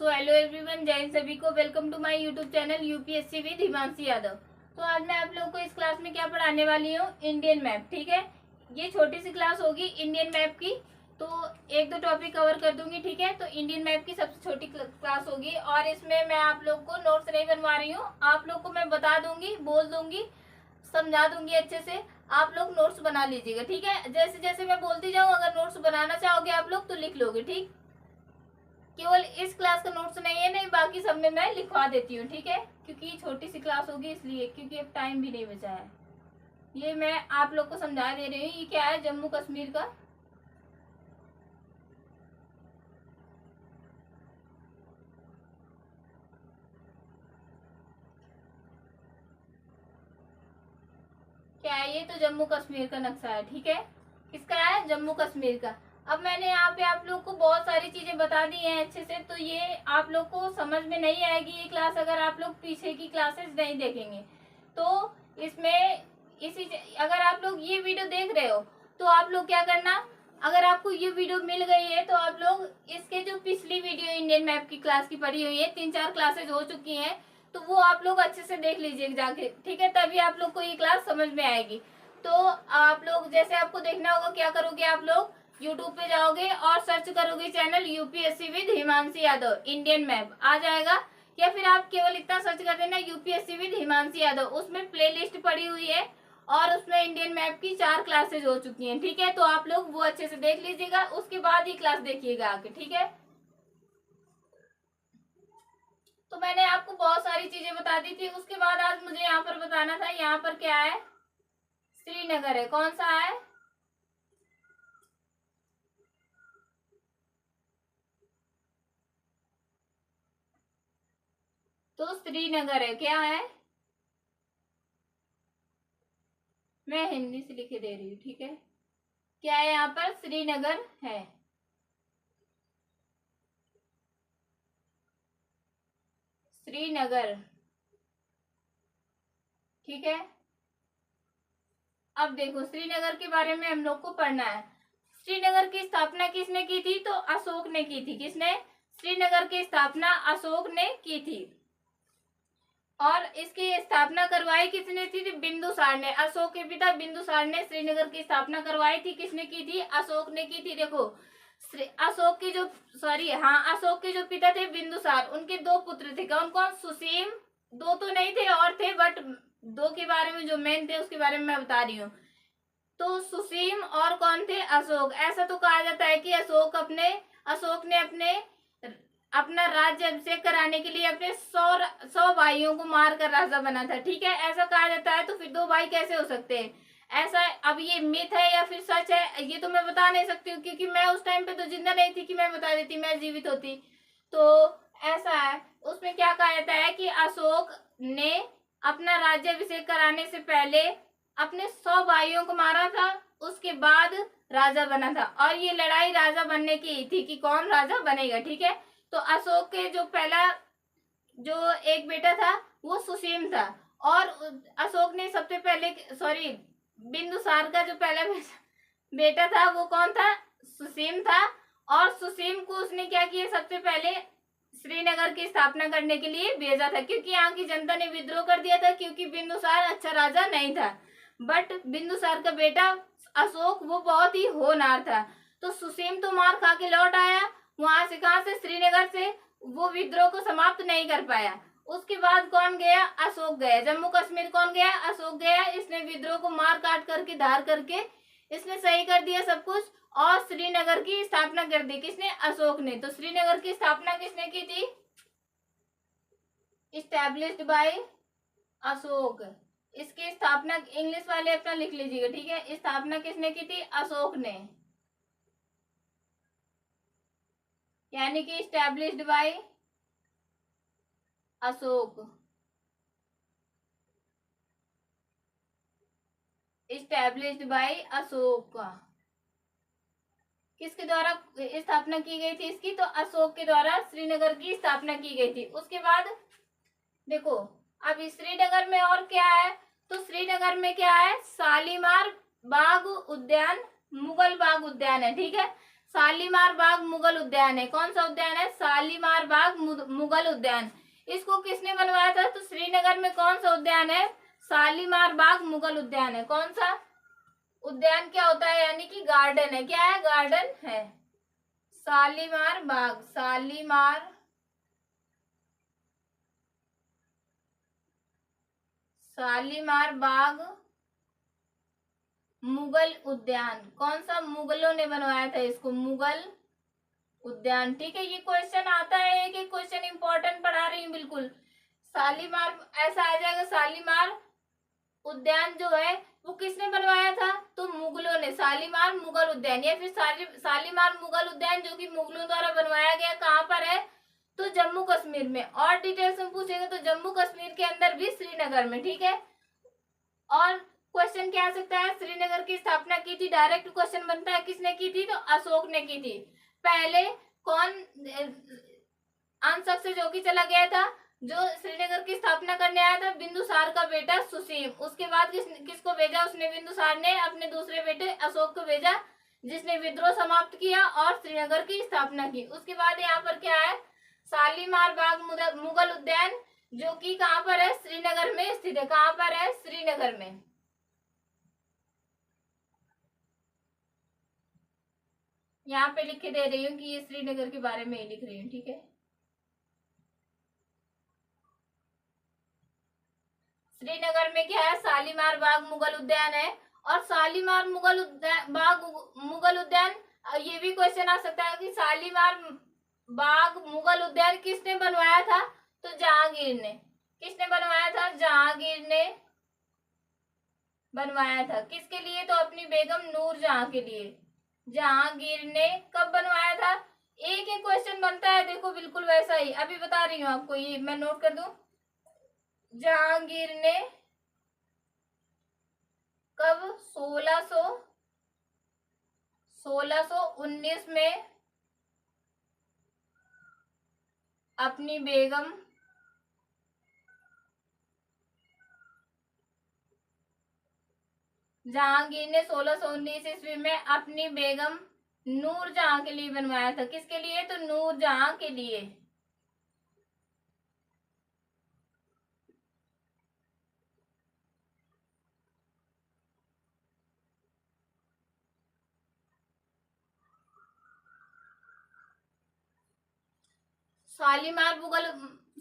So hello everyone, जय हिंद सभी को। Welcome to my YouTube channel UPSC with Himanshi Yadav. तो आज मैं आप लोगों को इस क्लास में क्या पढ़ाने वाली हूँ, इंडियन मैप। ठीक है, ये छोटी सी क्लास होगी इंडियन मैप की, तो एक दो टॉपिक कवर कर दूंगी। ठीक है, तो इंडियन मैप की सबसे छोटी क्लास होगी और इसमें मैं आप लोग को नोट्स नहीं बनवा रही हूँ। आप लोग को मैं बता दूंगी, बोल दूंगी, समझा दूंगी अच्छे से। आप लोग नोट्स बना लीजिएगा। ठीक है, जैसे जैसे मैं बोलती जाऊँ, अगर नोट्स बनाना चाहोगे आप लोग तो लिख लोगे। ठीक, केवल इस क्लास का नोट्स नहीं है, नहीं बाकी सब में मैं लिखवा देती हूँ। ठीक है, क्योंकि ये छोटी सी क्लास होगी इसलिए, क्योंकि अब टाइम भी नहीं बचा है। ये मैं आप लोग को समझा दे रही हूँ। ये क्या है, जम्मू कश्मीर का क्या है, ये तो जम्मू कश्मीर का नक्शा है। ठीक है, किसका है, जम्मू कश्मीर का। अब मैंने यहाँ पे आप लोग को बहुत सारी चीजें बता दी हैं अच्छे से, तो ये आप लोग को समझ में नहीं आएगी ये क्लास अगर आप लोग पीछे की क्लासेस नहीं देखेंगे। तो इसमें अगर आप लोग ये वीडियो देख रहे हो तो आप लोग क्या करना, अगर आपको ये वीडियो मिल गई है तो आप लोग इसके जो पिछली वीडियो इंडियन मैप की क्लास की पढ़ी हुई है, 3-4 क्लासेज हो चुकी हैं, तो वो आप लोग अच्छे से देख लीजिए जाके। ठीक है, तभी आप लोग को ये क्लास समझ में आएगी। तो आप लोग जैसे आपको देखना होगा, क्या करोगे आप लोग, यूट्यूब पे जाओगे और सर्च करोगे channel UPSC with Himanshi Yadav, Indian map आ जाएगा। या फिर आप केवल इतना सर्च कर देना यूपीएससी विद हिमांशी यादव, उसमें प्लेलिस्ट पड़ी हुई है और उसमें इंडियन मैप की 4 क्लासेज हो चुकी हैं। ठीक है, तो आप लोग वो अच्छे से देख लीजिएगा, उसके बाद ही क्लास देखिएगा आके। ठीक है, तो मैंने आपको बहुत सारी चीजें बता दी थी। उसके बाद आज मुझे यहाँ पर बताना था, यहाँ पर क्या है, श्रीनगर है। कौन सा है, तो श्रीनगर है। क्या है, मैं हिंदी से लिखे दे रही हूँ। ठीक है, क्या है, यहाँ पर श्रीनगर है। श्रीनगर, ठीक है। अब देखो, श्रीनगर के बारे में हम लोग को पढ़ना है। श्रीनगर की स्थापना किसने की थी, तो अशोक ने की थी। किसने, श्रीनगर की स्थापना अशोक ने की थी। और इसकी स्थापना करवाई किसने थी, बिंदुसार ने। अशोक के पिता बिंदुसार ने श्रीनगर की स्थापना करवाई थी। किसने की थी, अशोक ने की थी। देखो, अशोक के जो अशोक के जो पिता थे बिंदुसार, उनके 2 पुत्र थे। कौन कौन, सुसीम, 2 तो नहीं थे और थे, बट 2 के बारे में जो मेन थे उसके बारे में मैं बता रही हूँ। तो सुसीम और कौन थे, अशोक। ऐसा तो कहा जाता है कि अशोक ने अपना राज्य अभिषेक कराने के लिए अपने 100 भाइयों को मार कर राजा बना था। ठीक है, ऐसा कहा जाता है। तो फिर 2 भाई कैसे हो सकते हैं, ऐसा। अब ये मिथ है या फिर सच है, ये तो मैं बता नहीं सकती हूँ, क्योंकि मैं उस टाइम पे तो जिंदा नहीं थी कि मैं बता देती, मैं जीवित होती। तो ऐसा है, उसमें क्या कहा जाता है कि अशोक ने अपना राज्य अभिषेक कराने से पहले अपने 100 भाइयों को मारा था, उसके बाद राजा बना था। और ये लड़ाई राजा बनने की थी कि कौन राजा बनेगा। ठीक है, तो अशोक के जो पहला जो एक बेटा था वो सुसीम था, और अशोक ने सबसे पहले, सॉरी, बिंदुसार का जो पहला बेटा था वो कौन था, सुसीम था। और सुसीम को उसने क्या किया, सबसे पहले श्रीनगर की स्थापना करने के लिए भेजा था, क्योंकि यहाँ की जनता ने विद्रोह कर दिया था, क्योंकि बिंदुसार अच्छा राजा नहीं था। बट बिंदुसार का बेटा अशोक वो बहुत ही होनहार था। तो सुसीम तो मार खा के लौट आया वहां से, कहा से, श्रीनगर से। वो विद्रोह को समाप्त नहीं कर पाया। उसके बाद कौन गया, अशोक गया। जम्मू कश्मीर कौन गया, अशोक गया। इसने विद्रोह को मार काट करके, धार करके इसने सही कर दिया सब कुछ, और श्रीनगर की स्थापना कर दी। किसने, अशोक ने। तो श्रीनगर की स्थापना किसने की थी, इस्टेब्लिश्ड बाय अशोक। इसकी स्थापना इंग्लिश वाले अपना लिख लीजिएगा। ठीक है, स्थापना किसने की थी, अशोक ने, यानी कि established bye Ashok. Established bye Ashok. किसके द्वारा स्थापना की गई थी इसकी, तो अशोक के द्वारा श्रीनगर की स्थापना की गई थी। उसके बाद देखो, अब श्रीनगर में और क्या है, तो श्रीनगर में क्या है, शालीमार बाग उद्यान, मुगल बाग उद्यान है। ठीक है, शालीमार बाग मुगल उद्यान है। कौन सा उद्यान है? शालीमार बाग मुगल उद्यान। इसको किसने बनवाया था? तो श्रीनगर में कौन सा उद्यान है? शालीमार बाग मुगल उद्यान है। कौन सा उद्यान क्या होता है? यानी कि गार्डन है। क्या है? गार्डन है। शालीमार बाग, शालीमार बाग मुगल उद्यान। कौन सा? मुगलों ने बनवाया था इसको, मुगल उद्यान। ठीक है, ये क्वेश्चन आता है, एक क्वेश्चन इंपॉर्टेंट पढ़ा रही हूँ बिल्कुल। शालीमार ऐसा आ जाएगा, शालीमार उद्यान जो है वो किसने बनवाया था? तो मुगलों ने। शालीमार मुगल उद्यान या फिर शालीमार मुगल उद्यान जो कि मुगलों द्वारा बनवाया गया, कहाँ पर है? तो जम्मू कश्मीर में। और डिटेल्स में पूछेगा तो जम्मू कश्मीर के अंदर भी, श्रीनगर में। ठीक है, और क्वेश्चन क्या आ सकता है? श्रीनगर की स्थापना की थी, डायरेक्ट क्वेश्चन बनता है, किसने की थी? तो अशोक ने की थी। पहले कौन अंशक से जो कि चला गया था, जो श्रीनगर की स्थापना करने आया था? बिंदुसार का बेटा सुसीम। उसके बाद किसको भेजा उसने? बिंदुसार ने अपने दूसरे बेटे अशोक को भेजा, जिसने विद्रोह समाप्त किया और श्रीनगर की स्थापना की। उसके बाद यहाँ पर क्या है? शालीमार बाग मुगल उद्यान, जो कि कहाँ पर है? श्रीनगर में स्थित है। कहाँ पर है? श्रीनगर में। यहाँ पे लिख के दे रही हूँ कि ये श्रीनगर के बारे में ही लिख रही हूँ। ठीक है, श्रीनगर में क्या है? शालीमार बाग मुगल उद्यान है। और शालीमार मुगल उद्यान, ये भी क्वेश्चन आ सकता है कि शालीमार बाग मुगल उद्यान किसने बनवाया था? तो जहांगीर ने। किसने बनवाया था? जहांगीर ने बनवाया था। किसके लिए? तो अपनी बेगम नूरजहां के लिए। जहांगीर ने कब बनवाया था? एक ही क्वेश्चन बनता है, देखो बिल्कुल वैसा ही अभी बता रही हूँ आपको, ये मैं नोट कर दूं। जहांगीर ने कब? 1619 में अपनी बेगम जहांगीर ने 1619 ईस्वी में अपनी बेगम नूरजहां के लिए बनवाया था। किसके लिए? तो नूरजहां के लिए।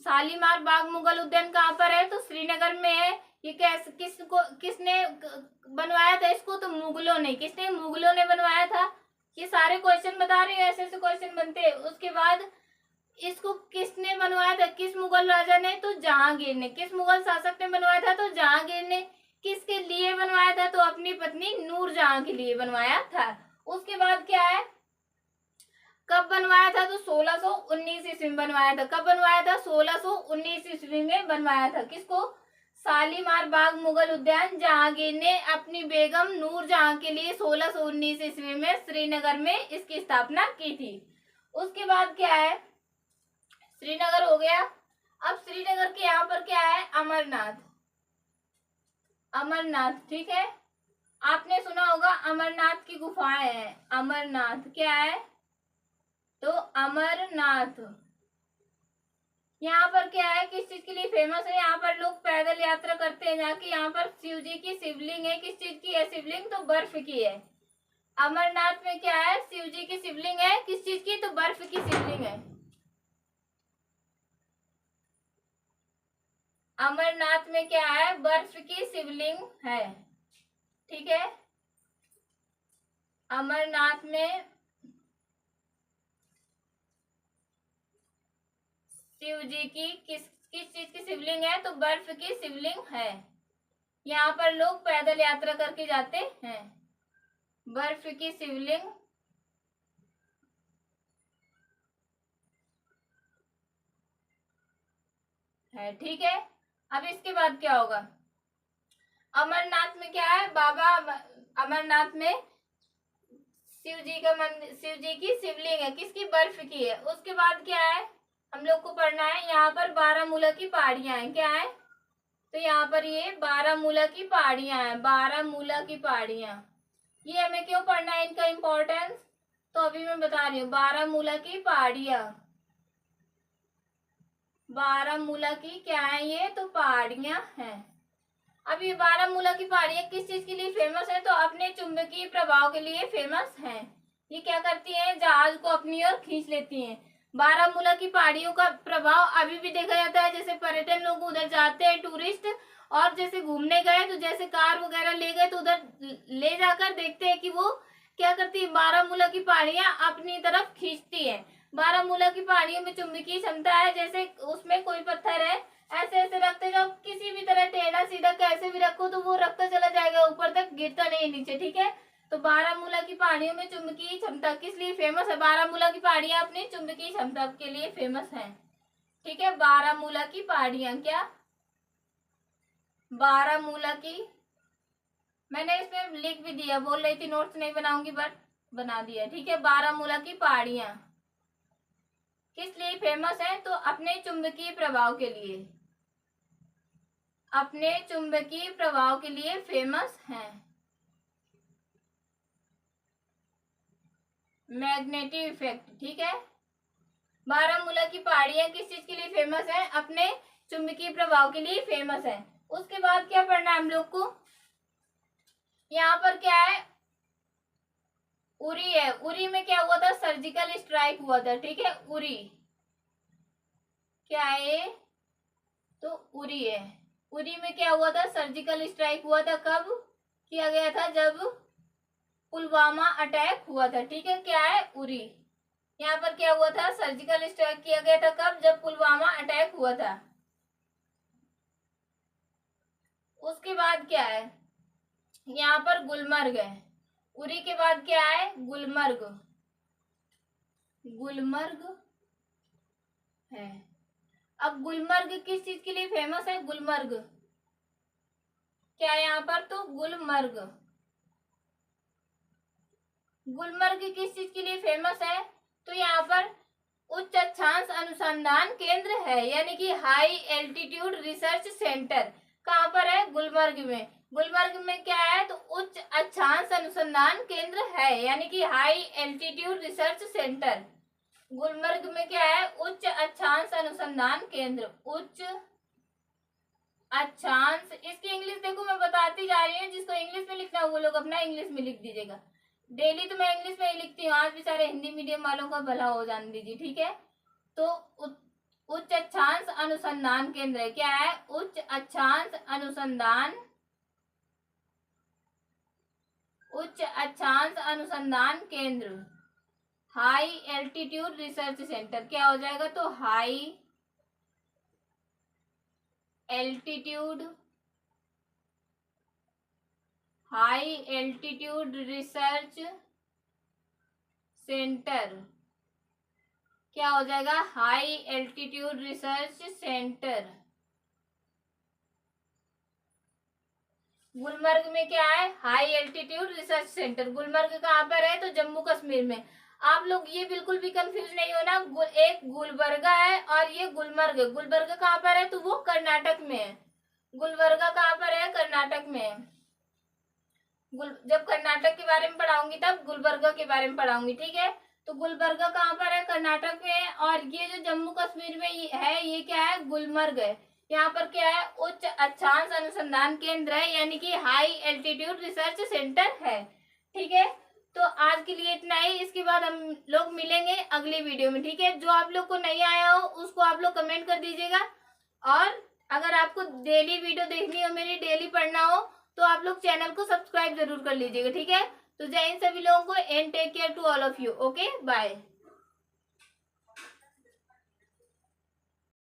शालीमार बाग मुगल उद्यान कहाँ पर है? तो श्रीनगर में है। ये किसने बनवाया था इसको? तो मुगलों ने। किसने? मुगलों ने बनवाया था। ये सारे क्वेश्चन बता रही हूँ, ऐसे ऐसे क्वेश्चन बनते हैं। उसके बाद इसको किसने बनवाया था? किस मुगल राजा ने? तो जहांगीर ने। किस मुगल शासक ने बनवाया था? तो जहांगीर ने। किसके लिए बनवाया था? तो अपनी पत्नी नूरजहां के लिए बनवाया था। उसके बाद क्या है? कब बनवाया था? तो 1619 ईस्वी में बनवाया था। कब बनवाया था? 1619 ईस्वी में बनवाया था। किसको? शालीमार बाग मुगल उद्यान जहांगीर ने अपनी बेगम नूरजहां के लिए 1619 ईस्वी में श्रीनगर में इसकी स्थापना की थी। उसके बाद क्या है? श्रीनगर हो गया। अब श्रीनगर के यहाँ पर क्या है? अमरनाथ। अमरनाथ, ठीक है, आपने सुना होगा अमरनाथ की गुफाएं हैं। अमरनाथ क्या है? तो अमरनाथ यहाँ पर क्या है? किस चीज के लिए फेमस है? यहाँ पर लोग पैदल यात्रा करते हैं, जहाँ की यहाँ पर शिव जी की शिवलिंग है। किस चीज की है शिवलिंग? तो बर्फ की है। अमरनाथ में क्या है? शिव जी की शिवलिंग है। किस चीज की? तो बर्फ की शिवलिंग है। अमरनाथ में क्या है? बर्फ की शिवलिंग है। ठीक है, अमरनाथ में शिव जी की किस चीज की शिवलिंग है? तो बर्फ की शिवलिंग है। यहाँ पर लोग पैदल यात्रा करके जाते हैं। बर्फ की शिवलिंग है। ठीक है, अब इसके बाद क्या होगा? अमरनाथ में क्या है? बाबा अमरनाथ में शिव जी का मंदिर, शिव जी की शिवलिंग है। किसकी? बर्फ की है। उसके बाद क्या है हम लोग को पढ़ना है? यहाँ पर बारामूला की पहाड़ियां हैं। क्या है? तो यहाँ पर ये बारामूला की पहाड़ियां हैं। बारामूला की पहाड़ियां, ये हमें क्यों पढ़ना है? इनका इंपॉर्टेंस तो अभी मैं बता रही हूँ, बारामूला की पहाड़ियाँ, बारामूला की क्या है ये, तो पहाड़ियाँ हैं। अब ये बारामूला की पहाड़ियाँ किस चीज के लिए फेमस है, तो अपने चुंबकीय प्रभाव के लिए फेमस हैं। ये क्या करती हैं, जहाज को अपनी ओर खींच लेती हैं। बारामूला की पहाड़ियों का प्रभाव अभी भी देखा जाता है, जैसे पर्यटन लोग उधर जाते हैं टूरिस्ट, और जैसे घूमने गए तो जैसे कार वगैरह ले गए तो उधर ले जाकर देखते हैं कि वो क्या करती है, बारामूला की पहाड़ियां अपनी तरफ खींचती है। बारामूला की पहाड़ियों में चुंबकीय क्षमता है, जैसे उसमें कोई पत्थर है, ऐसे ऐसे रखते जाओ, किसी भी तरह टेढ़ा सीधा कैसे भी रखो तो वो रखता चला जाएगा ऊपर तक, गिरता नहीं नीचे, ठीक है। तो बारामूला की पहाड़ियों में चुंबकीय क्षमता किस लिए फेमस है, बारामूला की पहाड़ियां अपनी चुंबकीय क्षमता के लिए फेमस है, ठीक है। बारामूला की पहाड़ियां, क्या, बारामूला की, मैंने इसमें लिख भी दिया, बोल रही थी नोट्स नहीं बनाऊंगी बट बना दिया, ठीक है। बारामूला की पहाड़ियां किस लिए फेमस है, तो अपने चुंबकीय प्रभाव के लिए, अपने चुंबकीय प्रभाव के लिए फेमस हैं। मैग्नेटिक इफेक्ट, ठीक है। बारामूला की पहाड़ियां किस चीज के लिए फेमस है, अपने चुंबकीय प्रभाव के लिए फेमस है। उसके बाद क्या पढ़ना है हम लोग को, यहाँ पर क्या है, उरी है। उरी में क्या हुआ था, सर्जिकल स्ट्राइक हुआ था, ठीक है। उरी क्या है, तो उरी है। उरी में क्या हुआ था, सर्जिकल स्ट्राइक हुआ था, कब किया गया था, जब पुलवामा अटैक हुआ था, ठीक है। क्या है, उरी। यहाँ पर क्या हुआ था, सर्जिकल स्ट्राइक किया गया था, कब, जब पुलवामा अटैक हुआ था। उसके बाद क्या है, यहाँ पर गुलमर्ग है। उरी के बाद क्या है, गुलमर्ग, गुलमर्ग है। अब गुलमर्ग किस चीज के लिए फेमस है, गुलमर्ग क्या है यहाँ पर, तो गुलमर्ग, गुलमर्ग किस चीज के लिए फेमस है, तो यहाँ पर उच्च अक्षांश अनुसंधान केंद्र है, यानी कि हाई एल्टीट्यूड रिसर्च सेंटर। कहाँ पर है, गुलमर्ग में। गुलमर्ग में क्या है, तो उच्च अक्षांश अनुसंधान केंद्र है, यानी कि high altitude research centre. Gulmarg में क्या है, उच्च अक्षांश अनुसंधान केंद्र, उच्च अक्षांश। इसकी इंग्लिश देखो मैं बताती जा रही हूँ, जिसको इंग्लिश में लिखना है वो लोग अपना इंग्लिश में लिख दीजिएगा। डेली तो मैं इंग्लिश में ही लिखती हूँ, आज बेचारे हिंदी मीडियम वालों का भला हो जाने दीजिए, ठीक है। तो उच्च अक्षांश अनुसंधान केंद्र क्या है, उच्च अक्षांश अनुसंधान, उच्च अक्षांश अनुसंधान केंद्र, हाई एल्टीट्यूड रिसर्च सेंटर क्या हो जाएगा, तो high altitude, high altitude research centre क्या हो जाएगा, high altitude research centre. Gulmarg में क्या है, high altitude research centre. Gulmarg कहाँ पर है, तो जम्मू कश्मीर में। आप लोग ये बिल्कुल भी कंफ्यूज नहीं होना, एक गुलबर्गा है और ये गुलमर्ग। गुलबर्गा कहाँ पर है, तो वो कर्नाटक में है। गुलबर्गा कहाँ पर है, कर्नाटक में है। जब कर्नाटक के बारे में पढ़ाऊंगी तब गुलबर्गा के बारे में पढ़ाऊंगी, ठीक है। तो गुलबर्गा कहाँ पर है, कर्नाटक में है। और ये जो जम्मू कश्मीर में है, ये क्या है, गुलमर्ग है। यहाँ पर क्या है, उच्च अक्षांश अनुसंधान केंद्र है, यानी कि हाई एल्टीट्यूड रिसर्च सेंटर है, ठीक है। तो आज के लिए इतना ही, इसके बाद हम लोग मिलेंगे अगली वीडियो में, ठीक है। जो आप लोग को नहीं आया हो उसको आप लोग कमेंट कर दीजिएगा, और अगर आपको डेली वीडियो देखनी हो, मेरी डेली पढ़ना हो, तो आप लोग चैनल को सब्सक्राइब जरूर कर लीजिएगा, ठीक है। तो जय हिंद सभी लोगों को, and take care to all of you, okay bye.